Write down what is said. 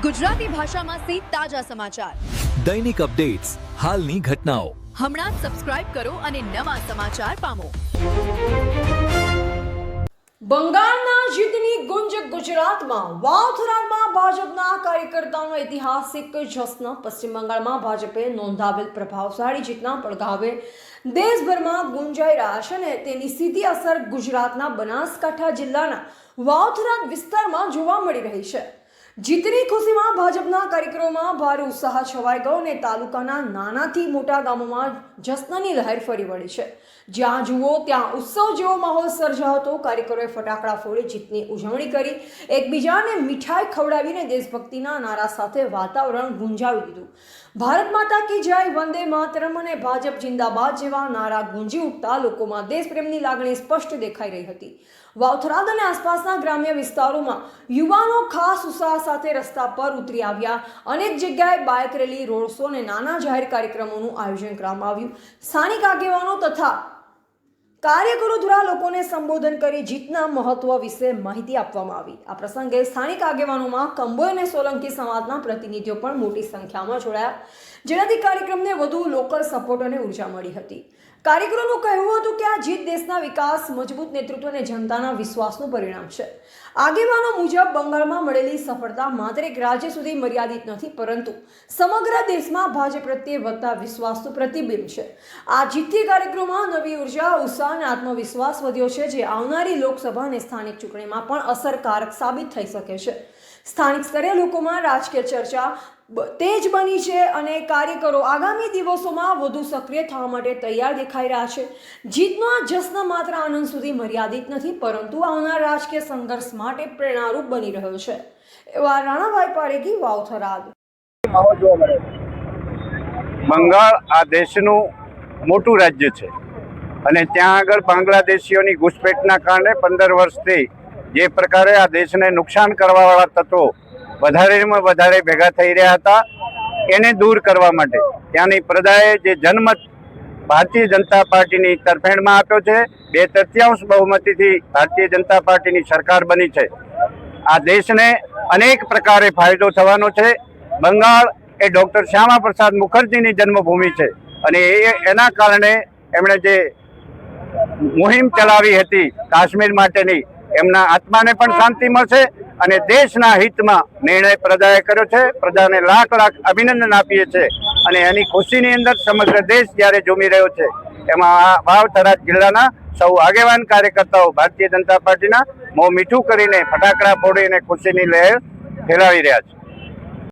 ગુજરાતી ભાષામાં સે તાજા સમાચાર, દૈનિક અપડેટ્સ, હાલની ઘટનાઓ. હમણાં જ સબસ્ક્રાઇબ કરો અને નવા સમાચાર પામો. બંગાળના જીતની ગુંજ ગુજરાતમાં વાવથરામાં ભાજપના કાર્યકર્તાઓનો ઐતિહાસિક જશ્ન. પશ્ચિમ બંગાળમાં ભાજપે નોંધાવેલ પ્રભાવશાળી જીતના પડઘાવે દેશભરમાં ગુંજાઈ રહ્યા છે અને તેની સીધી અસર ગુજરાતના બનાસકાંઠા જિલ્લાના વાવથરા વિસ્તારમાં જોવા મળી રહી છે. જીતની ખુશીમાં ભાજપના કાર્યક્રમોમાં ભારે ઉત્સાહ છવાઈ ગયો અને તાલુકાના નાનાથી મોટા ગામોમાં જશ્નની લહેર ફરી વળી છે. જ્યાં જુઓ ત્યાં ઉત્સવ જેવો માહોલ સર્જાયો હતો. કાર્યકરોએ ફટાકડા ફોડી જીતની ઉજવણી કરી, એકબીજાને મીઠાઈ ખવડાવીને દેશભક્તિના નારા સાથે વાતાવરણ ગુંજાવી દીધું. ભારત માતા કી જય, વંદે માતરમ અને ભાજપ જિંદાબાદ જેવા નારા ગુંજી ઉઠતા લોકોમાં દેશપ્રેમની લાગણી સ્પષ્ટ દેખાઈ રહી હતી. વાવથરાદ અને આસપાસના ગ્રામ્ય વિસ્તારોમાં યુવાનો ખાસ ઉત્સાહ સાથે રસ્તા પર ઉતરી આવ્યા. અનેક જગ્યાએ બાઇક રેલી, રોડ શો અને નાના જાહેર કાર્યક્રમોનું આયોજન કરવામાં આવ્યું. સ્થાનિક આગેવાનો તથા કાર્યકરો દ્વારા લોકોને સંબોધન કરી જીતના મહત્વ વિશે માહિતી આપવામાં આવી. આ પ્રસંગે સ્થાનિક આગેવાનોમાં કંબોઈ અને સોલંકી સમાજના પ્રતિનિધિઓ પણ મોટી સંખ્યામાં જોડાયા, જેનાથી કાર્યક્રમને વધુ લોકલ સપોર્ટ અને ઉર્જા મળી હતી. કાર્યકરોનું કહેવું હતું કે આ જીત દેશના વિકાસ, મજબૂત નેતૃત્વ અને જનતાના વિશ્વાસનું પરિણામ છે. આગેવાનો મુજબ બંગાળમાં મળેલી સફળતા માત્ર એક રાજ્ય સુધી મર્યાદિત નથી, પરંતુ સમગ્ર દેશમાં ભાજપ પ્રત્યે વધતા વિશ્વાસનું પ્રતિબિંબ છે. આ જીતથી કાર્યક્રમમાં નવી ઉર્જા, ઉત્સાહ અને આત્મવિશ્વાસ વધ્યો છે, જે આવનારી લોકસભા અને સ્થાનિક ચૂંટણીમાં પણ અસરકારક સાબિત થઈ શકે છે. સ્થાનિક સ્તરે લોકોમાં રાજકીય ચર્ચા તેજ બની છે અને કાર્યકરો આગામી દિવસોમાં વધુ સક્રિય થવા માટે તૈયાર દેખાઈ રહ્યા છે. જીતનો આ જશ્ન માત્ર આનંદ સુધી મર્યાદિત નથી, પરંતુ આવનાર રાજકીય સંઘર્ષ માટે પ્રેરણારૂપ બની રહ્યો છે. એવા રાણાભાઈ પારેખી, વાવથરાદ. બંગાળ આ દેશનું મોટું રાજ્ય છે અને ત્યાં આગળ બાંગ્લાદેશીઓની ઘૂસપેઠના કારણે 15 વર્ષથી જે પ્રકારે આ દેશને નુકસાન કરવાવાળા તત્વો વધારેમાં વધારે ભેગા થઈ રહ્યા હતા, એને દૂર કરવા માટે ત્યાંની પ્રજાએ જે જનમત ભારતીય જનતા પાર્ટીની તરફેણમાં આપ્યો છે. 2/3 બહુમતીથી ભારતીય જનતા પાર્ટીની સરકાર બની છે. આ દેશને અનેક પ્રકારે ફાયદો થવાનો છે. બંગાળ એ ડૉક્ટર શ્યામા પ્રસાદ મુખર્જીની જન્મભૂમિ છે અને એના કારણે એમણે જે મુહિમ ચલાવી હતી કાશ્મીર માટેની, એમના આત્માને પણ શાંતિ મળશે અને દેશના હિતમાં નિર્ણય પ્રજાએ કર્યો છે. પ્રજાને લાખ લાખ અભિનંદન આપીએ છીએ અને એની ખુશીની અંદર સમગ્ર દેશ જ્યારે ઝૂમી રહ્યો છે, એમાં આ વાવથરા જિલ્લાના સૌ આગેવાન કાર્યકર્તાઓ ભારતીય જનતા પાર્ટીના મોં મીઠું કરીને ફટાકડા ફોડીને ખુશીની લહેર ફેલાવી રહ્યા છે.